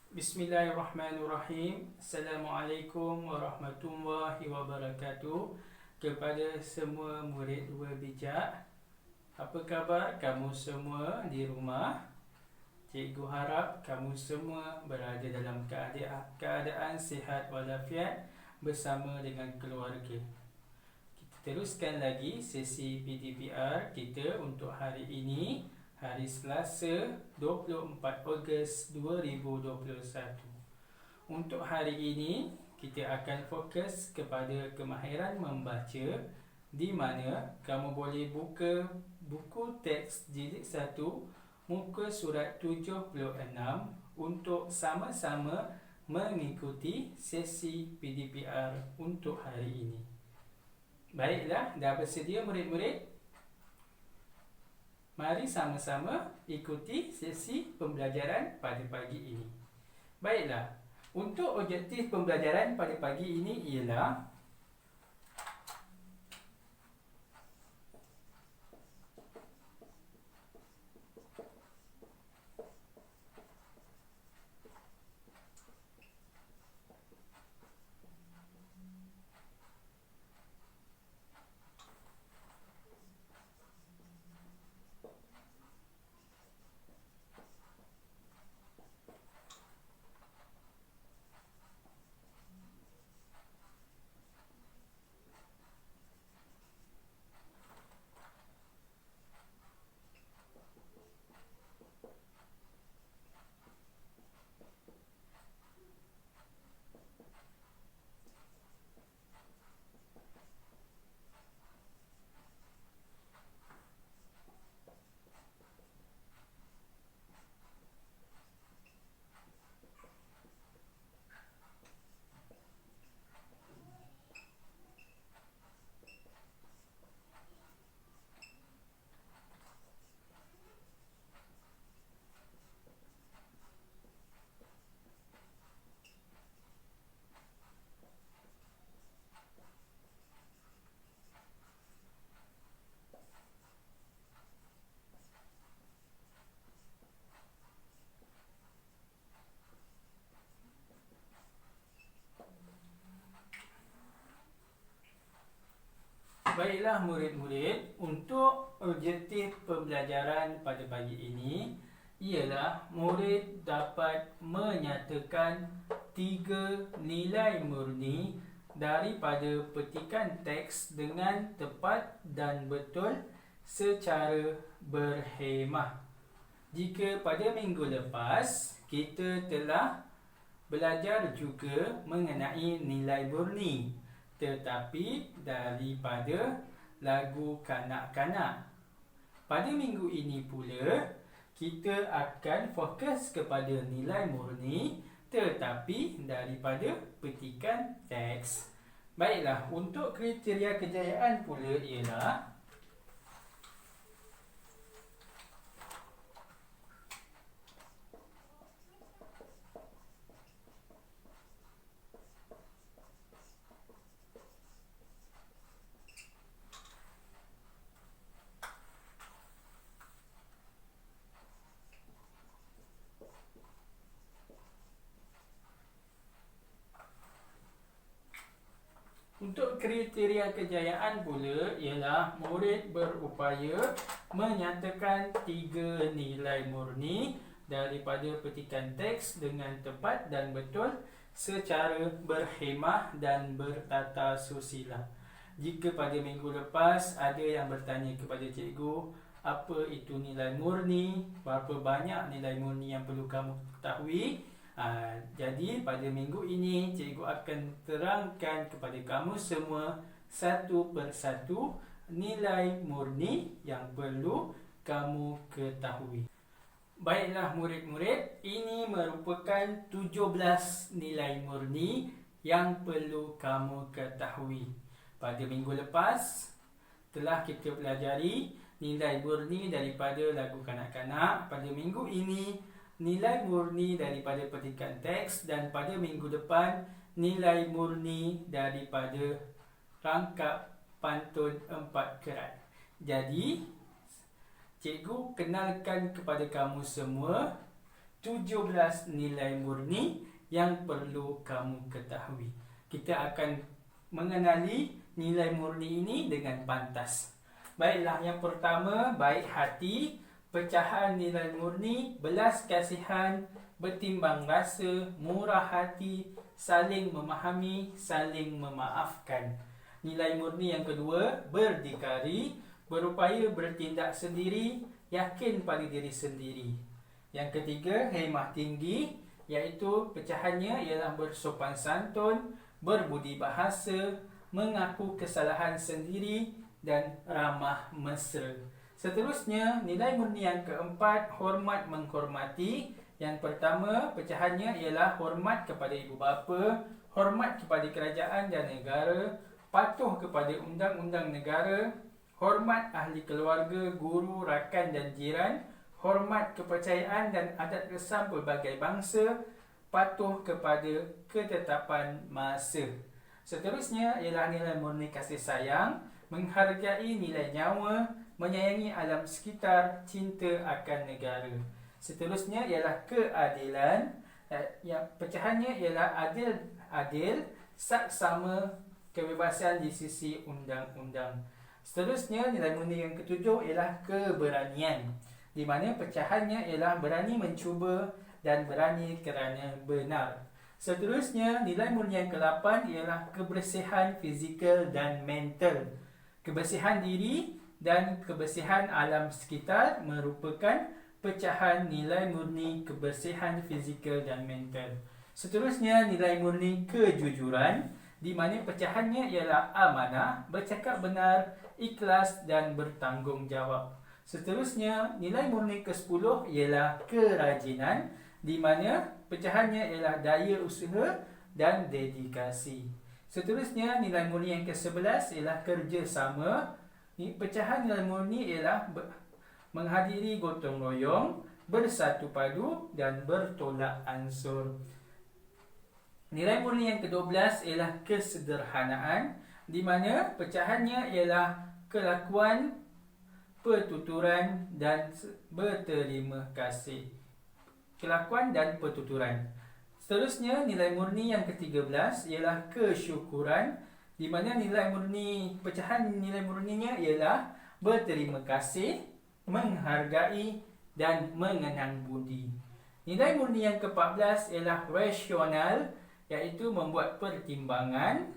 Bismillahirrahmanirrahim. Assalamualaikum warahmatullahi wabarakatuh. Kepada semua murid dua bijak, apa khabar kamu semua di rumah? Cikgu harap kamu semua berada dalam keadaan sihat walafiat bersama dengan keluarga. Kita teruskan lagi sesi PDPR kita untuk hari ini, hari Selasa 24 Ogos 2021. Untuk hari ini kita akan fokus kepada kemahiran membaca, di mana kamu boleh buka buku teks jilid 1 muka surat 76 untuk sama-sama mengikuti sesi PDPR untuk hari ini. Baiklah, dah bersedia murid-murid? Mari sama-sama ikuti sesi pembelajaran pada pagi ini. Baiklah, untuk objektif pembelajaran pada pagi ini ialah baiklah murid-murid, untuk objektif pembelajaran pada pagi ini ialah murid dapat menyatakan 3 nilai murni daripada petikan teks dengan tepat dan betul secara berhemah. Jika pada minggu lepas kita telah belajar juga mengenai nilai murni, tetapi daripada lagu kanak-kanak. Pada minggu ini pula kita akan fokus kepada nilai murni tetapi daripada petikan teks. Baiklah, untuk kriteria kejayaan pula ialah untuk kriteria kejayaan pula ialah murid berupaya menyatakan 3 nilai murni daripada petikan teks dengan tepat dan betul secara berhemah dan bertata susila. Jika pada minggu lepas ada yang bertanya kepada cikgu, apa itu nilai murni, berapa banyak nilai murni yang perlu kamu ketahui, jadi pada minggu ini cikgu akan terangkan kepada kamu semua satu persatu nilai murni yang perlu kamu ketahui. Baiklah murid-murid, ini merupakan 17 nilai murni yang perlu kamu ketahui. Pada minggu lepas telah kita pelajari nilai murni daripada lagu kanak-kanak. Pada minggu ini nilai murni daripada petikan teks, dan pada minggu depan nilai murni daripada rangkap pantun 4 kerat. Jadi cikgu kenalkan kepada kamu semua 17 nilai murni yang perlu kamu ketahui. Kita akan mengenali nilai murni ini dengan pantas. Baiklah, yang pertama, baik hati, pecahan nilai murni, belas kasihan, bertimbang rasa, murah hati, saling memahami, saling memaafkan. Nilai murni yang kedua, berdikari, berupaya bertindak sendiri, yakin pada diri sendiri. Yang ketiga, hemah tinggi, iaitu pecahannya ialah bersopan santun, berbudi bahasa, mengaku kesalahan sendiri dan ramah mesra. Seterusnya, nilai murni yang keempat, hormat menghormati. Yang pertama, pecahannya ialah hormat kepada ibu bapa, hormat kepada kerajaan dan negara, patuh kepada undang-undang negara, hormat ahli keluarga, guru, rakan dan jiran, hormat kepercayaan dan adat resam pelbagai bangsa, patuh kepada ketetapan masa. Seterusnya ialah nilai murni kasih sayang, menghargai nilai nyawa, menyayangi alam sekitar, cinta akan negara. Seterusnya ialah keadilan, yang pecahannya ialah adil, saksama, kebebasan di sisi undang-undang. Seterusnya, nilai murni yang ketujuh ialah keberanian, di mana pecahannya ialah berani mencuba dan berani kerana benar. Seterusnya, nilai murni yang ke-8 ialah kebersihan fizikal dan mental. Kebersihan diri dan kebersihan alam sekitar merupakan pecahan nilai murni kebersihan fizikal dan mental. Seterusnya, nilai murni kejujuran, di mana pecahannya ialah amanah, bercakap benar, ikhlas dan bertanggungjawab. Seterusnya, nilai murni ke-10 ialah kerajinan, di mana pecahannya ialah daya usaha dan dedikasi. Seterusnya, nilai murni yang ke-11 ialah kerjasama. Pecahan nilai murni ialah menghadiri gotong royong, bersatu padu dan bertolak ansur. Nilai murni yang ke-12 ialah kesederhanaan, di mana pecahannya ialah kelakuan, pertuturan dan berterima kasih. Kelakuan dan pertuturan. Seterusnya, nilai murni yang ke-13 ialah kesyukuran, di mana pecahan nilai murninya ialah berterima kasih, menghargai dan mengenang budi. Nilai murni yang ke-14 ialah rasional, iaitu membuat pertimbangan.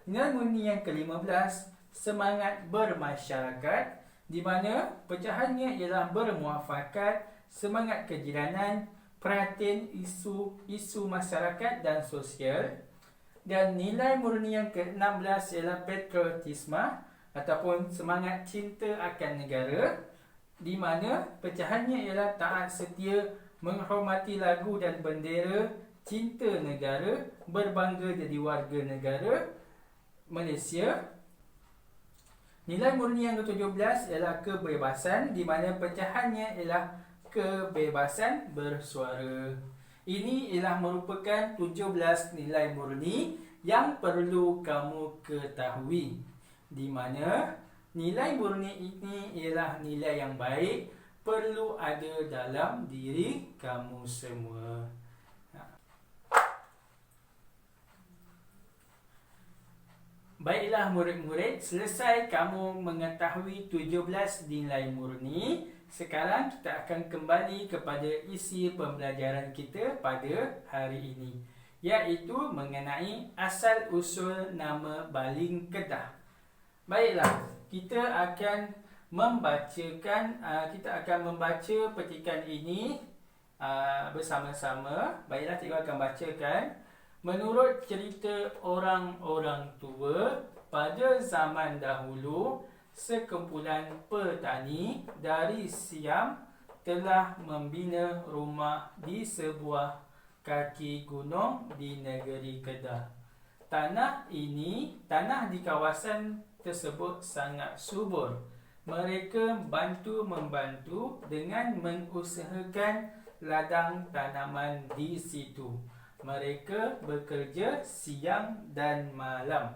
Nilai murni yang ke-15, semangat bermasyarakat, di mana pecahannya ialah bermuafakat, semangat kejiranan, perhatian isu masyarakat dan sosial. Dan nilai murni yang ke-16 ialah patriotisme ataupun semangat cinta akan negara, di mana pecahannya ialah taat setia, menghormati lagu dan bendera, cinta negara, berbangga jadi warga negara Malaysia. Nilai murni yang ke-17 ialah kebebasan, di mana pecahannya ialah kebebasan bersuara. Ini ialah merupakan 17 nilai murni yang perlu kamu ketahui, di mana nilai murni ini ialah nilai yang baik, perlu ada dalam diri kamu semua. Baiklah murid-murid, selesai kamu mengetahui 17 nilai murni. Sekarang kita akan kembali kepada isi pembelajaran kita pada hari ini, iaitu mengenai asal-usul nama baling Kedah. Baiklah, kita akan membaca petikan ini bersama-sama. Baiklah, cikgu akan bacakan. Menurut cerita orang-orang tua, pada zaman dahulu, sekumpulan petani dari Siam telah membina rumah di sebuah kaki gunung di negeri Kedah. Tanah di kawasan tersebut sangat subur. Mereka membantu dengan mengusahakan ladang tanaman di situ. Mereka bekerja siang dan malam.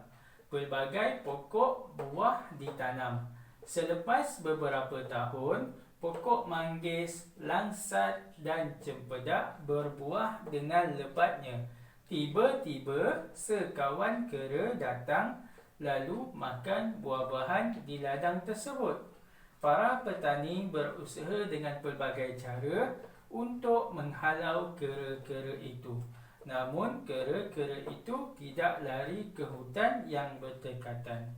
Pelbagai pokok buah ditanam. Selepas beberapa tahun, pokok manggis, langsat dan cempedak berbuah dengan lebatnya. Tiba-tiba sekawan kera datang lalu makan buah-buahan di ladang tersebut. Para petani berusaha dengan pelbagai cara untuk menghalau kera-kera itu. Namun kera-kera itu tidak lari ke hutan yang berdekatan.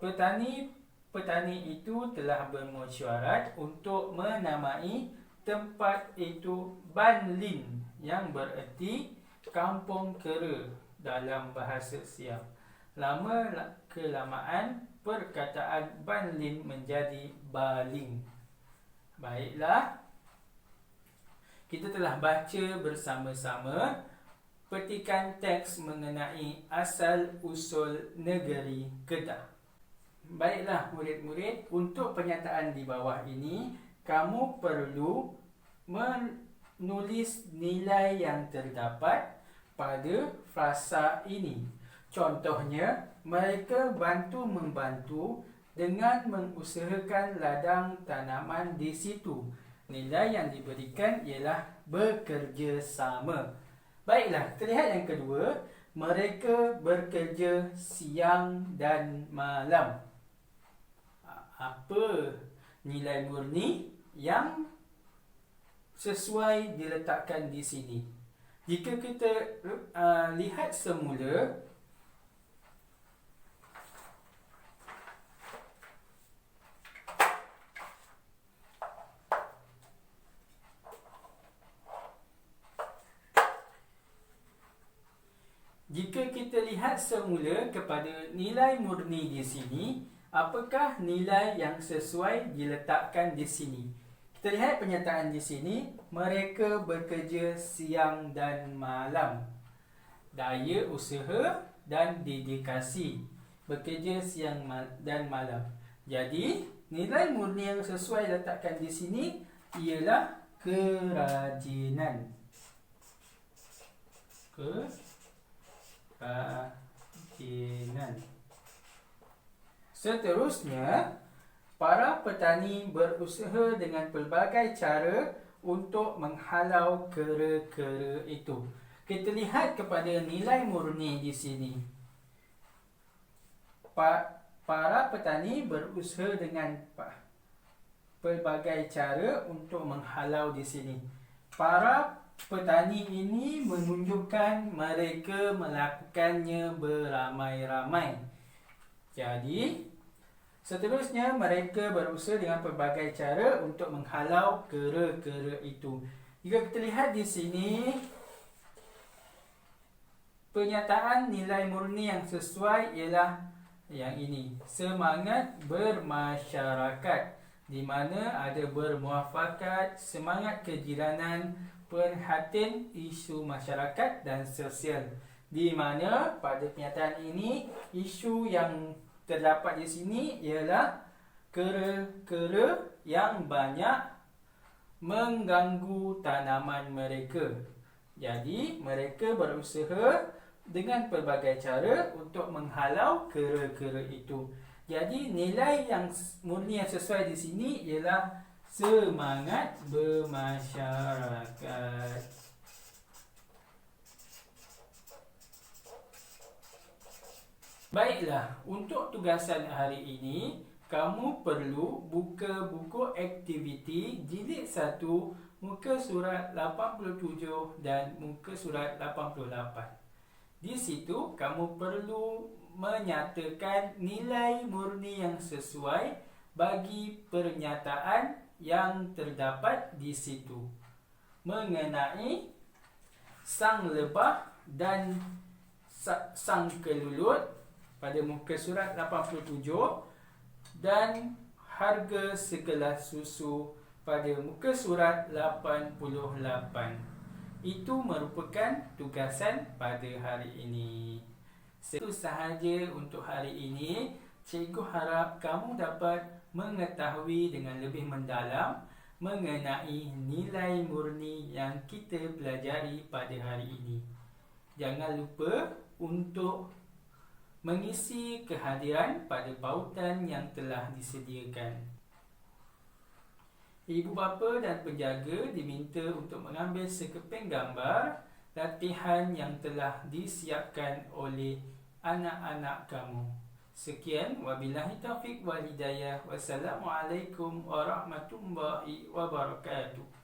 Petani itu telah bermesyuarat untuk menamai tempat itu Ban Lin, yang bererti kampung kera dalam bahasa Siam. Lama kelamaan perkataan Ban Lin menjadi Baling. Baiklah, kita telah baca bersama-sama petikan teks mengenai asal-usul negeri Kedah. Baiklah murid-murid, untuk penyataan di bawah ini, kamu perlu menulis nilai yang terdapat pada frasa ini. Contohnya, mereka bantu-membantu dengan mengusahakan ladang tanaman di situ. Nilai yang diberikan ialah bekerja sama. Baiklah, kita lihat yang kedua. Mereka bekerja siang dan malam. Apa nilai murni yang sesuai diletakkan di sini? Jika kita lihat semula, kepada nilai murni di sini, apakah nilai yang sesuai diletakkan di sini? Kita lihat penyataan di sini, mereka bekerja siang dan malam. Daya usaha dan dedikasi, bekerja siang dan malam. Jadi, nilai murni yang sesuai diletakkan di sini ialah kerajinan. Seterusnya, para petani berusaha dengan pelbagai cara untuk menghalau kera-kera itu. Kita lihat kepada nilai murni di sini. Para petani berusaha dengan pelbagai cara untuk menghalau di sini. Para petani ini menunjukkan mereka melakukannya beramai-ramai. Jadi, seterusnya mereka berusaha dengan pelbagai cara untuk menghalau kera-kera itu. Jika kita lihat di sini, penyataan nilai murni yang sesuai ialah yang ini. Semangat bermasyarakat, di mana ada bermuafakat, semangat kejiranan, perhatian isu masyarakat dan sosial. Di mana pada kenyataan ini, isu yang terdapat di sini ialah kera-kera yang banyak mengganggu tanaman mereka. Jadi, mereka berusaha dengan pelbagai cara untuk menghalau kera-kera itu. Jadi, nilai yang murni yang sesuai di sini ialah semangat bermasyarakat. Baiklah, untuk tugasan hari ini, kamu perlu buka buku aktiviti jilid 1, muka surat 87 dan muka surat 88. Di situ, kamu perlu menyatakan nilai murni yang sesuai bagi pernyataan yang terdapat di situ mengenai sang lebah dan sang kelulut pada muka surat 87 dan harga segelas susu pada muka surat 88. Itu merupakan tugasan pada hari ini. Itu sahaja untuk hari ini. Cikgu harap kamu dapat mengetahui dengan lebih mendalam mengenai nilai murni yang kita pelajari pada hari ini. Jangan lupa untuk mengisi kehadiran pada pautan yang telah disediakan. Ibu bapa dan penjaga diminta untuk mengambil sekeping gambar latihan yang telah disiapkan oleh anak-anak kamu. Sekian, wabillahi taufiq wal hidayah. Wassalamualaikum warahmatullahi wabarakatuh.